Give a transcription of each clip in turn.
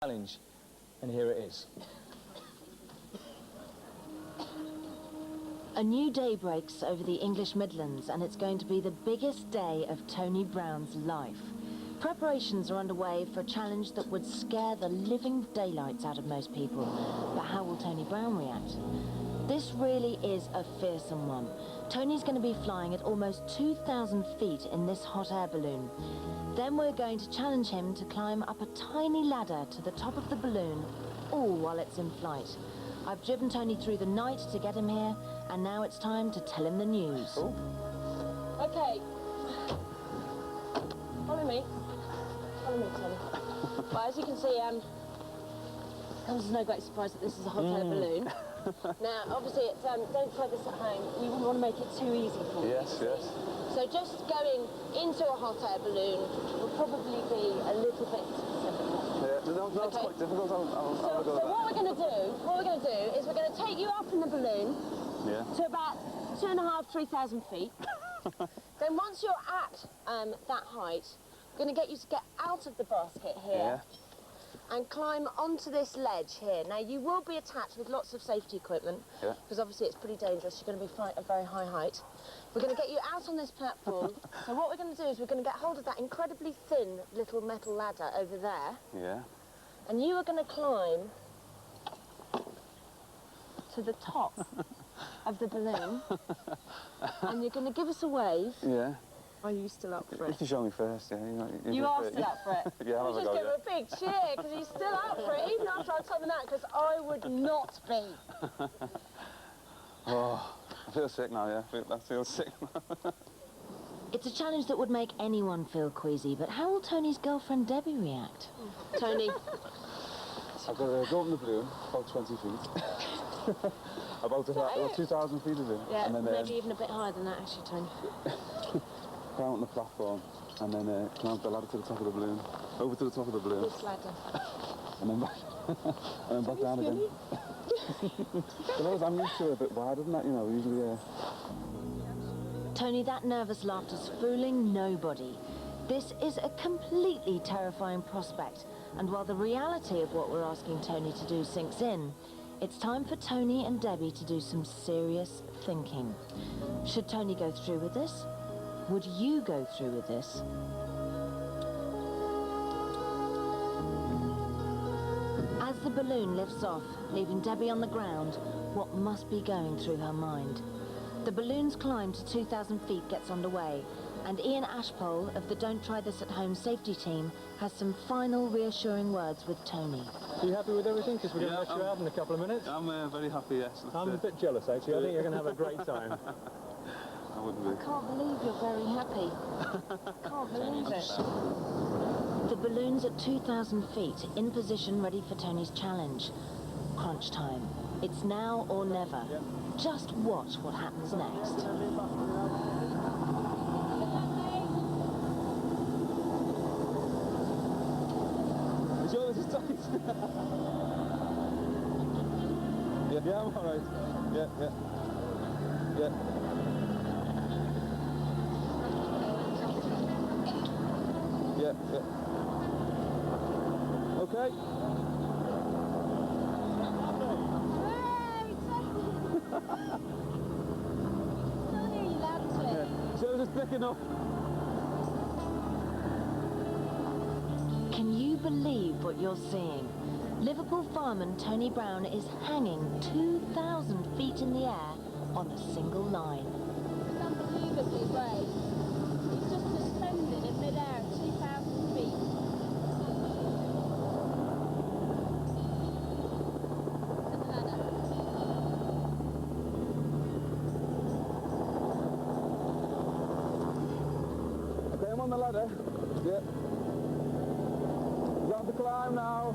challenge, and here it is. A new day breaks over the English Midlands, and it's going to be the biggest day of Tony Brown's life. Preparations are underway for a challenge that would scare the living daylights out of most people. But how will Tony Brown react? This really is a fearsome one. Tony's going to be flying at almost 2,000 feet in this hot air balloon. Then we're going to challenge him to climb up a tiny ladder to the top of the balloon, all while it's in flight. I've driven Tony through the night to get him here, and now it's time to tell him the news. Oh. Okay. Follow me. Follow me, Tony. Well, as you can see, comes as no great surprise that this is a hot air balloon. Now, obviously, it's, don't try this at home. You wouldn't want to make it too easy for you. Yes, yes. So just going into a hot air balloon will probably be a little bit difficult. Yeah, no, it's quite difficult. So what we're going to do is we're going to take you up in the balloon to about 2,500, 3,000 feet. Then once you're at that height, we're going to get you to get out of the basket here and climb onto this ledge here. Now, you will be attached with lots of safety equipment because obviously it's pretty dangerous. You're going to be flying at a very high height. We're going to get you out on this platform. So what we're going to do is we're going to get hold of that incredibly thin little metal ladder over there. Yeah. And you are going to climb to the top of the balloon. And you're going to give us a wave. Yeah. Are you still up for it? You can show me first, yeah. You are still up for it? Yeah, I'll have a just go, give her a big cheer, because he's still up for it, even after I told him that, because I would not be. Oh, I feel sick now, yeah. I feel sick now. It's a challenge that would make anyone feel queasy, but how will Tony's girlfriend Debbie react? Tony. I've got to go up in the balloon, about 20 feet. About 2,000 feet is it? Yeah, and then, maybe even a bit higher than that, actually, Tony. Climb on the platform, and then climb the ladder to the top of the balloon, over to the top of the balloon. This ladder. And then back, and then back down again. I'm used to it a bit wide, isn't that? You know, usually, Tony, that nervous laughter's fooling nobody. This is a completely terrifying prospect, and while the reality of what we're asking Tony to do sinks in, it's time for Tony and Debbie to do some serious thinking. Should Tony go through with this? Would you go through with this? As the balloon lifts off, leaving Debbie on the ground, what must be going through her mind? The balloon's climb to 2,000 feet gets underway, and Ian Ashpole of the Don't Try This at Home safety team has some final reassuring words with Tony. Are you happy with everything? Because we're going to let you out in a couple of minutes. I'm very happy, yes. I'm a bit jealous, actually. I think you're going to have a great time. I wouldn't be. I can't believe you're very happy. Can't believe it. The balloon's at 2,000 feet, in position, ready for Tony's challenge. Crunch time. It's now or never. Just watch what happens next. You sure this is tight? Yeah, I'm all right. Yeah. Yeah. Okay. So it's thick enough. Can you believe what you're seeing? Liverpool fireman Tony Brown is hanging 2,000 feet in the air on a single line. It's unbelievably brave. He's just suspended in mid-air at 2,000 feet. Okay, I'm on the ladder. Yeah. You have to climb now.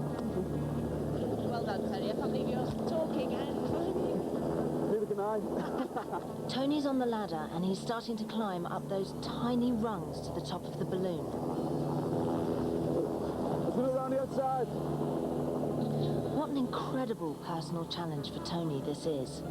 Well done, Tony. I can't believe you're talking and climbing. Neither can I. Tony's on the ladder and he's starting to climb up those tiny rungs to the top of the balloon. Let's move around the outside. What an incredible personal challenge for Tony this is.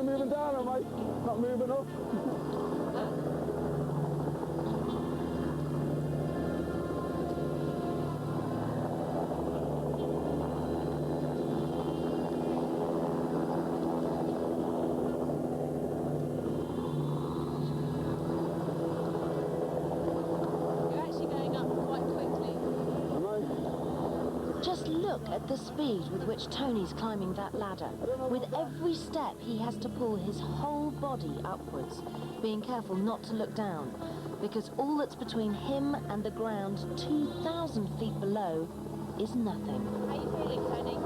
moving down, am I? Not moving up. You're actually going up quite quickly. Am I? Just look at the speed with which Tony's climbing that ladder. With every step, he has to pull his whole body upwards, being careful not to look down, because all that's between him and the ground 2,000 feet below is nothing. How are you feeling, Tony?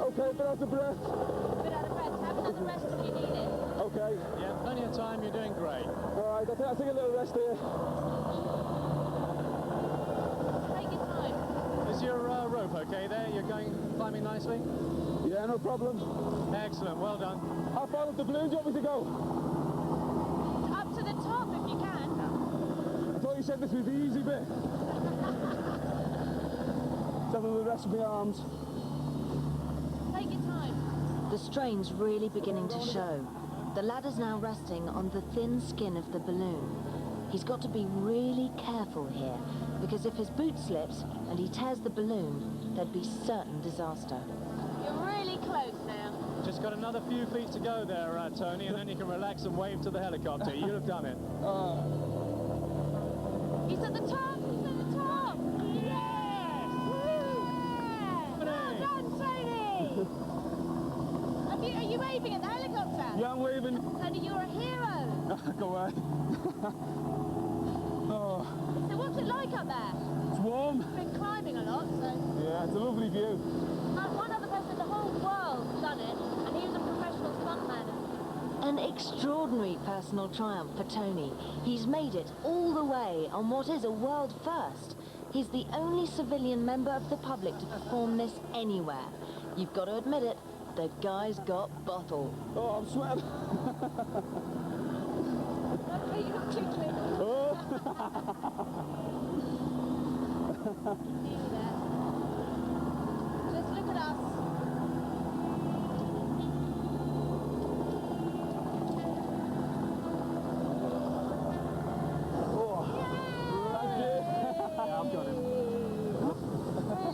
Okay, but out of breath. A bit out of breath. Have another rest if you need it. Okay. Yeah, plenty of time. You're doing great. All right, I'll take a little rest here. Take your time. Is your rope okay there? You're climbing nicely? Yeah, no problem. Excellent. Well done. How far up the balloon do you want me to go? Up to the top if you can. I thought you said this was the easy bit. Have a little rest of my arms. Take your time. The strain's really beginning to show. The ladder's now resting on the thin skin of the balloon. He's got to be really careful here, because if his boot slips and he tears the balloon, there'd be certain disaster. You're really close now. Just got another few feet to go there, Tony, and then you can relax and wave to the helicopter. You'll have done it. He's at the top. He's at the top. Yes! Woo! Well done, Tony! Are you waving at the helicopter? Yeah, I'm waving. Tony, you're a hero. Go away. Oh, So what's it like up there? it's warm. You've been climbing a lot, so... Yeah, it's a lovely view. One other person in the whole world has done it, and he was a professional stuntman. An extraordinary personal triumph for Tony. He's made it all the way on what is a world first. He's the only civilian member of the public to perform this anywhere. You've got to admit it, the guy's got bottle. Oh, I'm sweating. Okay, you're tickling. Oh. Nearly there. Just look at us. I've got him.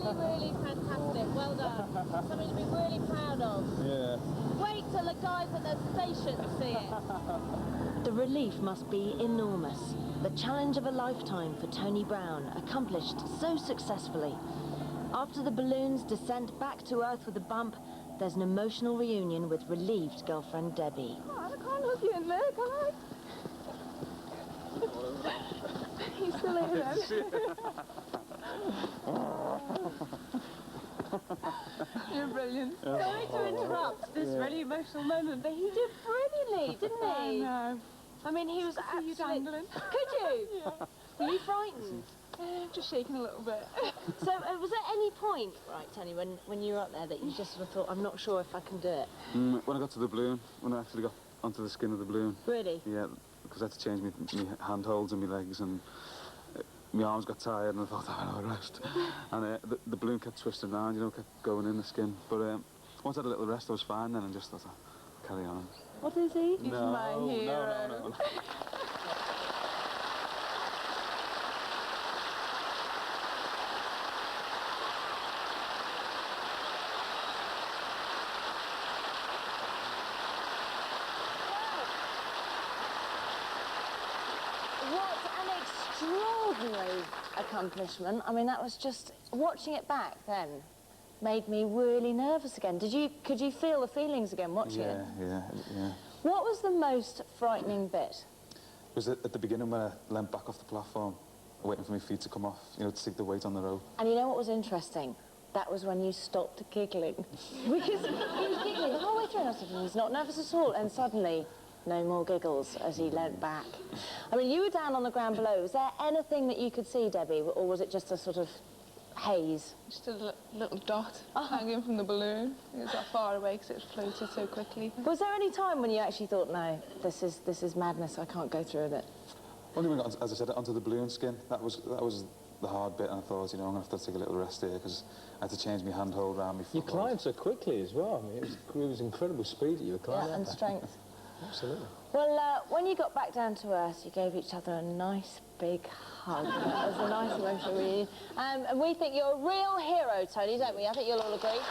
Really fantastic. Well done. Something to be really proud of. Yeah. Wait till the guys at the station see it. The relief must be enormous. The challenge of a lifetime for Tony Brown, accomplished so successfully. After the balloon's descent back to Earth with a bump, there's an emotional reunion with relieved girlfriend Debbie. Oh, I can't look you in there, can I? He's still in there. You're brilliant. Sorry to interrupt this really emotional moment, but he did brilliantly, didn't he? I know. I mean, he was see you absolutely... dangling. Could you? Yeah. Were you frightened? Just shaking a little bit. So, was there any point, right, Tony, when you were up there that you just sort of thought, I'm not sure if I can do it? When I got to the balloon, when I actually got onto the skin of the balloon. Really? Yeah, because I had to change my handholds and my legs, and my arms got tired, and I thought, I will rest. And the balloon kept twisting around, you know, kept going in the skin. But once I had a little rest, I was fine then, and just thought, I'll carry on. What is he? He's my hero. No. What an extraordinary accomplishment. I mean, that was just... Watching it back then made me really nervous again. Could you feel the feelings again watching it? Yeah. What was the most frightening bit? It was at the beginning when I leant back off the platform, waiting for my feet to come off, you know, to take the weight on the rope. And you know what was interesting? That was when you stopped giggling. Because he was giggling the whole way through, and I was thinking, he's not nervous at all. And suddenly, no more giggles as he leant back. I mean, you were down on the ground below. Was there anything that you could see, Debbie, or was it just a sort of haze? Just a little dot hanging from the balloon. It was that far away because it floated so quickly. Was there any time when you actually thought, no, this is madness, I can't go through with it? Only when I got, as I said, onto the balloon skin, that was the hard bit, and I thought, you know, I'm going to have to take a little rest here because I had to change my handhold around me. You climbed so quickly as well. I mean, it was incredible speed that you were climbing. Yeah, and strength. Absolutely. Well, when you got back down to earth, you gave each other a nice big hug. It was a nice emotional reunion. And we think you're a real hero, Tony, don't we? I think you'll all agree. Agree?